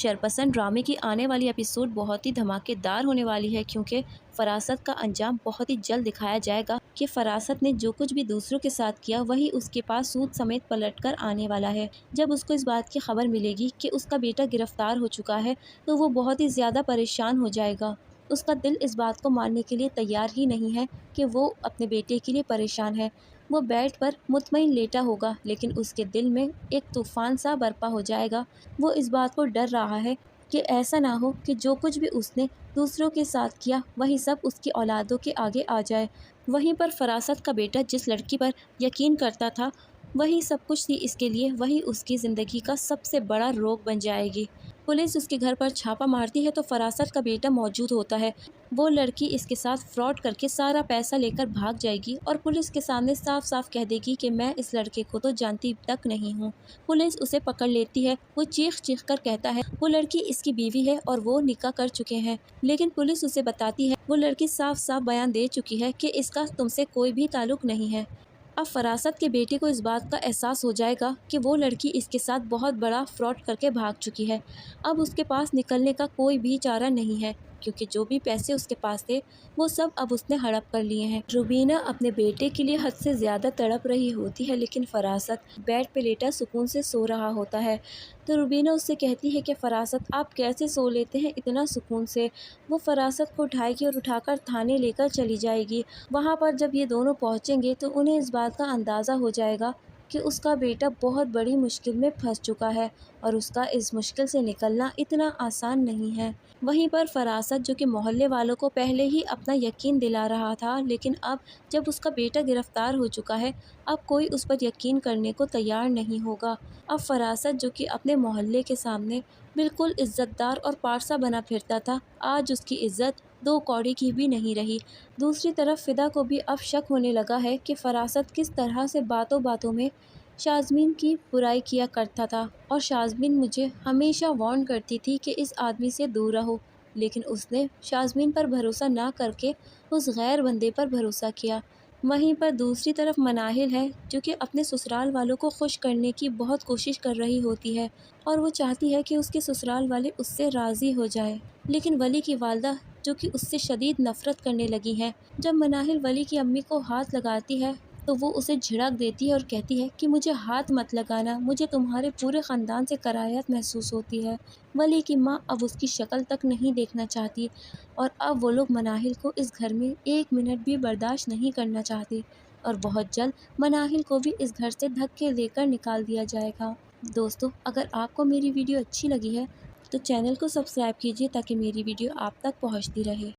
शरपसंद ड्रामे की आने वाली एपिसोड बहुत ही धमाकेदार होने वाली है, क्योंकि फरासत का अंजाम बहुत ही जल्द दिखाया जाएगा कि फरासत ने जो कुछ भी दूसरों के साथ किया वही उसके पास सूद समेत पलट कर आने वाला है। जब उसको इस बात की खबर मिलेगी कि उसका बेटा गिरफ्तार हो चुका है तो वो बहुत ही ज़्यादा परेशान हो जाएगा। उसका दिल इस बात को मानने के लिए तैयार ही नहीं है कि वो अपने बेटे के लिए परेशान है। वो बेड पर मुतमईन लेटा होगा, लेकिन उसके दिल में एक तूफान सा बर्पा हो जाएगा। वो इस बात को डर रहा है कि ऐसा ना हो कि जो कुछ भी उसने दूसरों के साथ किया वही सब उसकी औलादों के आगे आ जाए। वहीं पर फरासत का बेटा जिस लड़की पर यकीन करता था वही सब कुछ थी इसके लिए, वही उसकी ज़िंदगी का सबसे बड़ा रोग बन जाएगी। पुलिस उसके घर पर छापा मारती है तो फरासत का बेटा मौजूद होता है। वो लड़की इसके साथ फ्रॉड करके सारा पैसा लेकर भाग जाएगी और पुलिस के सामने साफ साफ कह देगी कि मैं इस लड़के को तो जानती तक नहीं हूँ। पुलिस उसे पकड़ लेती है। वो चीख चीख कर कहता है वो लड़की इसकी बीवी है और वो निकाह कर चुके हैं, लेकिन पुलिस उसे बताती है वो लड़की साफ साफ बयान दे चुकी है कि इसका तुमसे कोई भी ताल्लुक नहीं है। अब फरासत के बेटे को इस बात का एहसास हो जाएगा कि वो लड़की इसके साथ बहुत बड़ा फ्रॉड करके भाग चुकी है। अब उसके पास निकलने का कोई भी चारा नहीं है, क्योंकि जो भी पैसे उसके पास थे वो सब अब उसने हड़प कर लिए हैं। रुबीना अपने बेटे के लिए हद से ज़्यादा तड़प रही होती है, लेकिन फरासत बेड पे लेटा सुकून से सो रहा होता है। तो रुबीना उससे कहती है कि फरासत आप कैसे सो लेते हैं इतना सुकून से। वो फरासत को उठाएगी और उठाकर थाने लेकर चली जाएगी। वहाँ पर जब ये दोनों पहुँचेंगे तो उन्हें इस बात का अंदाज़ा हो जाएगा कि उसका बेटा बहुत बड़ी मुश्किल में फंस चुका है और उसका इस मुश्किल से निकलना इतना आसान नहीं है। वहीं पर फरासत, जो कि मोहल्ले वालों को पहले ही अपना यकीन दिला रहा था, लेकिन अब जब उसका बेटा गिरफ्तार हो चुका है अब कोई उस पर यकीन करने को तैयार नहीं होगा। अब फरासत, जो कि अपने मोहल्ले के सामने बिल्कुल इज़्ज़तदार और पारसा बना फिरता था, आज उसकी इज़्ज़त दो कौड़ी की भी नहीं रही। दूसरी तरफ फ़िदा को भी अब शक होने लगा है कि फरासत किस तरह से बातों बातों में शाज़मीन की बुराई किया करता था, और शाज़मीन मुझे हमेशा वार्न करती थी कि इस आदमी से दूर रहो, लेकिन उसने शाज़मीन पर भरोसा ना करके उस गैर बंदे पर भरोसा किया। वहीं पर दूसरी तरफ मनाहिल है, जो कि अपने ससुराल वालों को खुश करने की बहुत कोशिश कर रही होती है और वो चाहती है कि उसके ससुराल वाले उससे राज़ी हो जाए, लेकिन वली की वालदा, जो कि उससे शदीद नफ़रत करने लगी हैं। जब मनाहिल वली की अम्मी को हाथ लगाती है तो वो उसे झिड़क देती है और कहती है कि मुझे हाथ मत लगाना, मुझे तुम्हारे पूरे ख़ानदान से कराहत महसूस होती है। वली की माँ अब उसकी शक्ल तक नहीं देखना चाहती और अब वो लोग मनाहिल को इस घर में एक मिनट भी बर्दाश्त नहीं करना चाहते और बहुत जल्द मनाहिल को भी इस घर से धक्के देकर निकाल दिया जाएगा। दोस्तों, अगर आपको मेरी वीडियो अच्छी लगी है तो चैनल को सब्सक्राइब कीजिए ताकि मेरी वीडियो आप तक पहुंचती रहे।